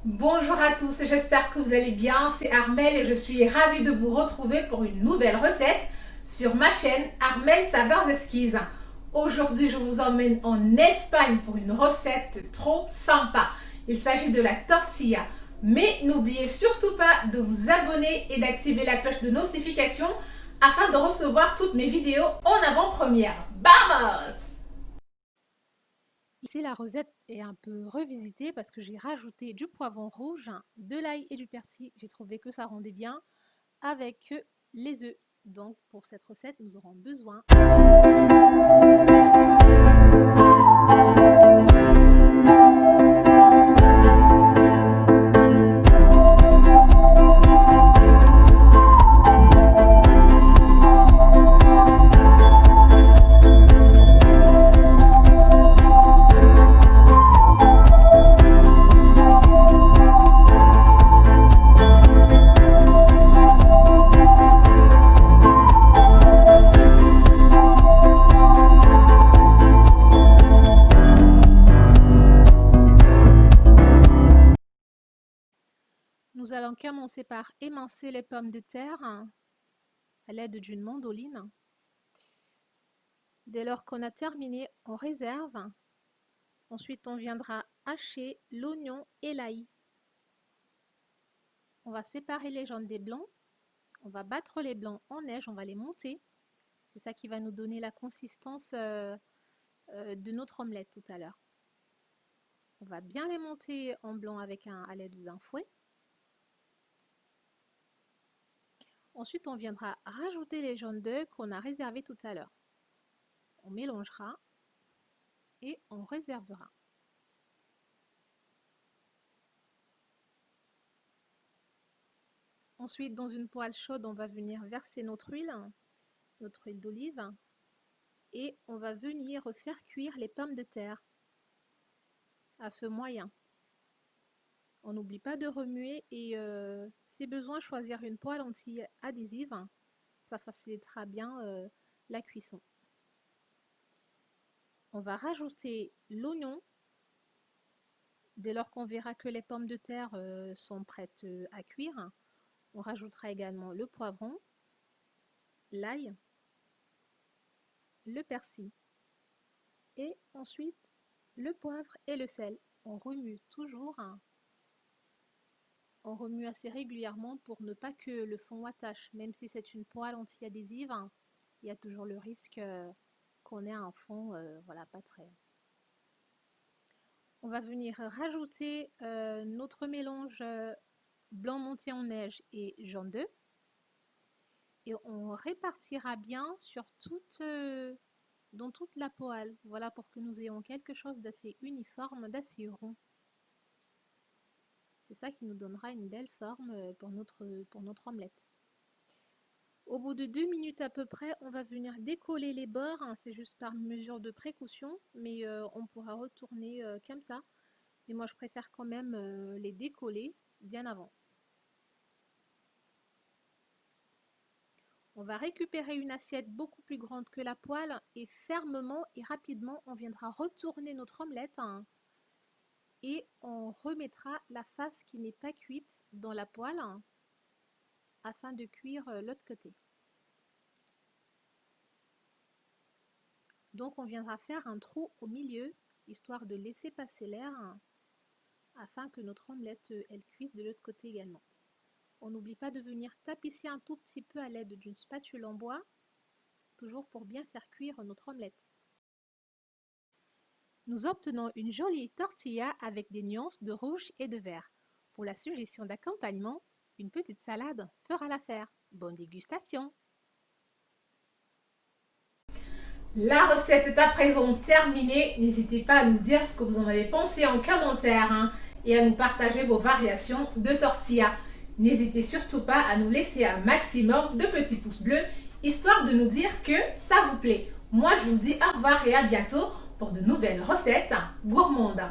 Bonjour à tous, j'espère que vous allez bien, c'est Armelle et je suis ravie de vous retrouver pour une nouvelle recette sur ma chaîne Armelle Saveurs Exquises. Aujourd'hui, je vous emmène en Espagne pour une recette trop sympa. Il s'agit de la tortilla. Mais n'oubliez surtout pas de vous abonner et d'activer la cloche de notification afin de recevoir toutes mes vidéos en avant-première. Vamos! Ici, la recette est un peu revisitée parce que j'ai rajouté du poivron rouge, de l'ail et du persil. J'ai trouvé que ça rendait bien avec les œufs. Donc, pour cette recette, nous aurons besoin Nous allons commencer par émincer les pommes de terre à l'aide d'une mandoline. Dès lors qu'on a terminé, on réserve. Ensuite, on viendra hacher l'oignon et l'ail. On va séparer les jaunes des blancs. On va battre les blancs en neige, on va les monter. C'est ça qui va nous donner la consistance de notre omelette tout à l'heure. On va bien les monter en blanc à l'aide d'un fouet. Ensuite, on viendra rajouter les jaunes d'œufs qu'on a réservés tout à l'heure. On mélangera et on réservera. Ensuite, dans une poêle chaude, on va venir verser notre huile d'olive, et on va venir faire cuire les pommes de terre à feu moyen. On n'oublie pas de remuer et si besoin, choisir une poêle anti-adhésive. Ça facilitera bien la cuisson. On va rajouter l'oignon. Dès lors qu'on verra que les pommes de terre sont prêtes à cuire, on rajoutera également le poivron, l'ail, le persil et ensuite le poivre et le sel. On remue toujours. On remue assez régulièrement pour ne pas que le fond attache. Même si c'est une poêle anti-adhésive, il y a toujours le risque qu'on ait un fond voilà, pas très... On va venir rajouter notre mélange blanc monté en neige et jaune d'œuf. Et on répartira bien dans toute la poêle. Voilà, pour que nous ayons quelque chose d'assez uniforme, d'assez rond. C'est ça qui nous donnera une belle forme pour notre omelette. Au bout de 2 minutes à peu près, on va venir décoller les bords. C'est juste par mesure de précaution, mais on pourra retourner comme ça. Mais moi, je préfère quand même les décoller bien avant. On va récupérer une assiette beaucoup plus grande que la poêle et fermement et rapidement, on viendra retourner notre omelette et on remettra la face qui n'est pas cuite dans la poêle afin de cuire l'autre côté. Donc on viendra faire un trou au milieu, histoire de laisser passer l'air afin que notre omelette elle cuise de l'autre côté également. On n'oublie pas de venir tapisser un tout petit peu à l'aide d'une spatule en bois, toujours pour bien faire cuire notre omelette. Nous obtenons une jolie tortilla avec des nuances de rouge et de vert. Pour la suggestion d'accompagnement, une petite salade fera l'affaire. Bonne dégustation! La recette est à présent terminée. N'hésitez pas à nous dire ce que vous en avez pensé en commentaire et à nous partager vos variations de tortilla. N'hésitez surtout pas à nous laisser un maximum de petits pouces bleus, histoire de nous dire que ça vous plaît. Moi, je vous dis au revoir et à bientôt pour de nouvelles recettes gourmandes.